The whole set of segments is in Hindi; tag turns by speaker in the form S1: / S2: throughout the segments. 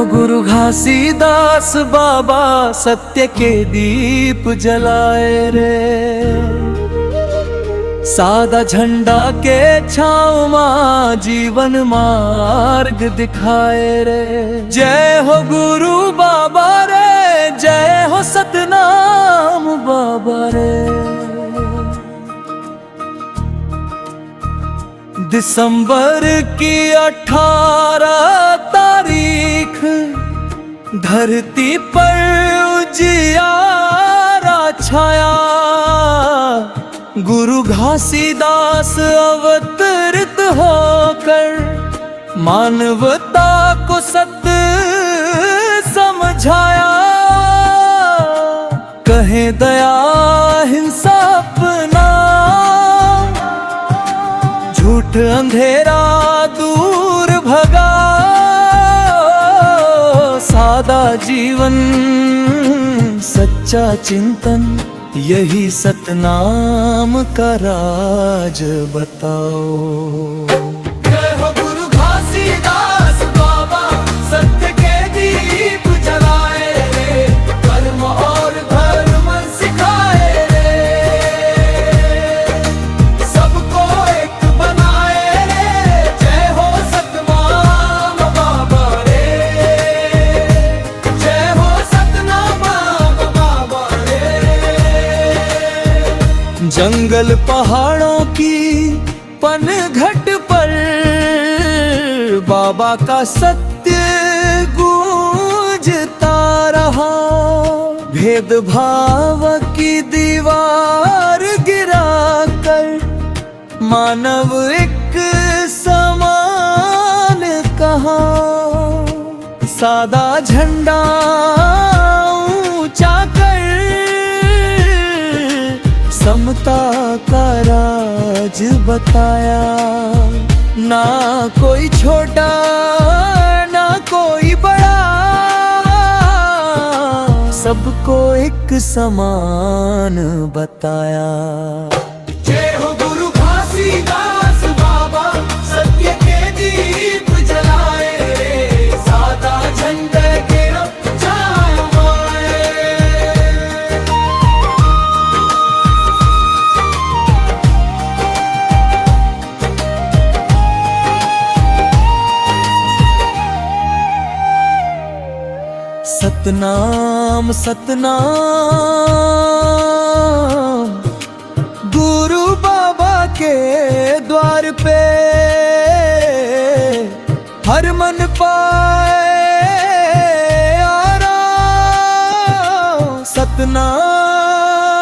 S1: हो गुरु घासीदास बाबा सत्य के दीप जलाए रे। सादा झंडा के छाँव मां जीवन मार्ग दिखाए रे। जय हो गुरु बाबा रे, जय हो सतनाम बाबा रे। दिसंबर की 18 तारीख धरती पर उजियारा छाया। गुरु घासीदास अवतरित होकर मानवता को सत्य समझाया। कहे दया हिंसा अपना, झूठ अंधेरा दूर भगा। सादा जीवन सच्चा चिंतन, यही सतनाम का राज बताओ। जय हो गुरु घासीदास बाबा सत्य के दीप जलाए रे। कर्म और धर्म सिखाए रे, सबको एक बनाए रे। जय हो सतनाम बाबा रे, जय हो सतनाम बाबा रे। जंगल पहाड़ों की पनघट पर बाबा का सत्य गूंजता रहा। भेदभाव की दीवार गिराकर मानव एक समान कहा। सादा झंडा ऊंचा कर समता का राज बताया। ना कोई छोटा ना कोई बड़ा, सबको एक समान बताया। जय हो गुरु घासीदास बाबा सत्य के दीप जलाए रे। सादा झंडे के सतनाम सतनाम गुरु बाबा के द्वार पे हर मन पाए आराम। सतनाम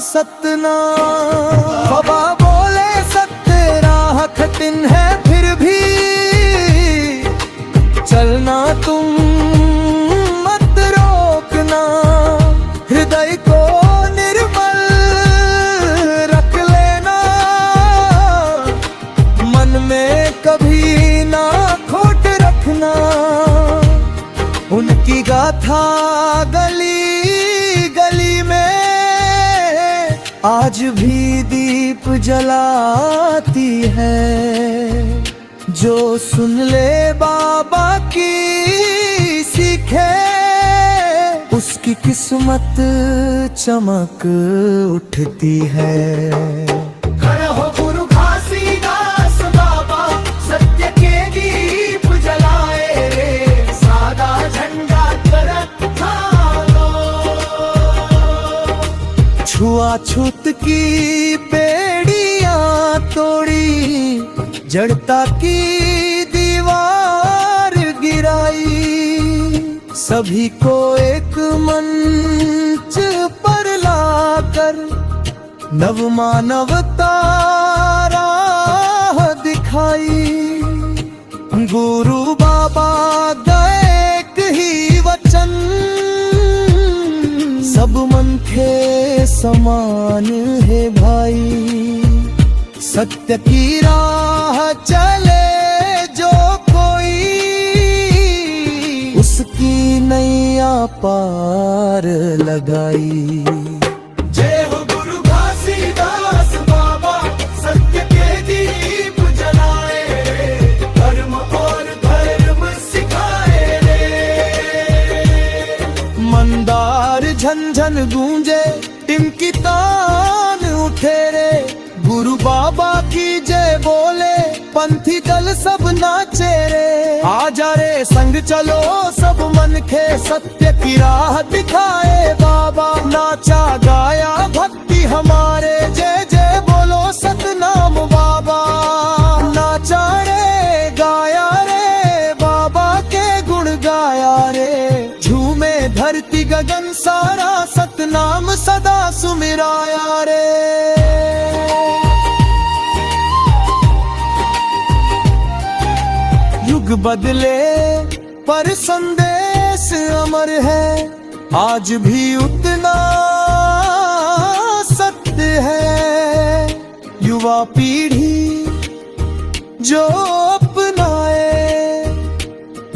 S1: सतनाम बाबा बोले सत्य राह कठिन है फिर भी चलना तुम मत रोकना। हृदय को निर्मल रख लेना, मन में कभी ना खोट रखना। उनकी गाथा गली गली में आज भी दीप जलाती है। जो सुन ले बाबा की सीखे, उसकी किस्मत चमक उठती है। खड़ा हो गुरु घासीदास बाबा सत्य के दीप जलाए रे। सादा झंडा फहरा लो। छुआछूत की बेड़ियां तोड़ी, जड़ता की दीवार गिराई। सभी को एक मंच पर लाकर नव मानवता राह दिखाई। गुरु बाबा का एक ही वचन, सब मन के समान है भाई। सत्य की राह चले जो कोई, उसकी नैया पार लगाई। जय हो गुरु घासीदास बाबा सत्य के दीप जलाए रे। कर्म और धर्म सिखाए। मंदार झंझन गूंजे, टिमकी तान उठे रे। गुरु बाबा की जय बोले, पंथी दल सब नाचे रे। आजा रे संग चलो सब मन खे, सत्य की राह दिखाए बाबा। नाचा गाया भक्ति हमारे, जय जय बोलो सतनाम बाबा। नाचा रे गाया रे, बाबा के गुण गाया रे। झूमे धरती गगन सारा, सतनाम सदा सुमिराया रे। युग बदले पर संदेश अमर है, आज भी उतना सत्य है। युवा पीढ़ी जो अपनाए,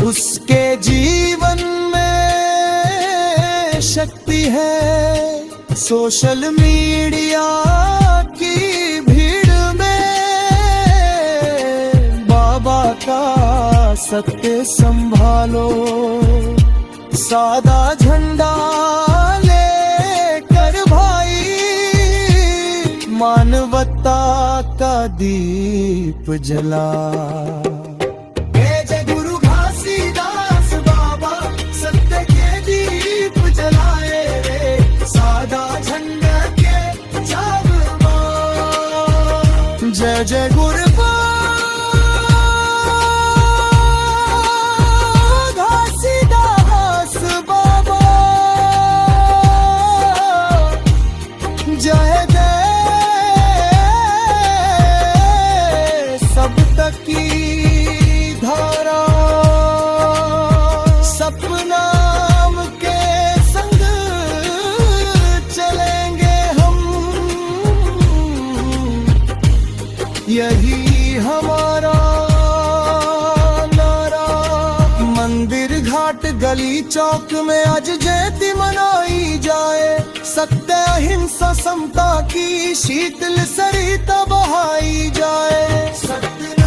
S1: उसके जीवन में शक्ति है। सोशल मीडिया की भीड़ में बाबा का सत्य संभालो। सादा झंडा लेकर भाई, मानवता का दीप जला। जय गुरु घासीदास बाबा, सत्य के दीप जलाए रे। सादा झंडा के जागमा, जय जय गुरु जय जय सब तक की धारा। सपनाम के संग चलेंगे हम, यही हमारा नारा। मंदिर घाट गली चौक में आज जयंती मनाई जाए। सत्य अहिंसा समता की शीतल सरिता बहाई जाए। सत्य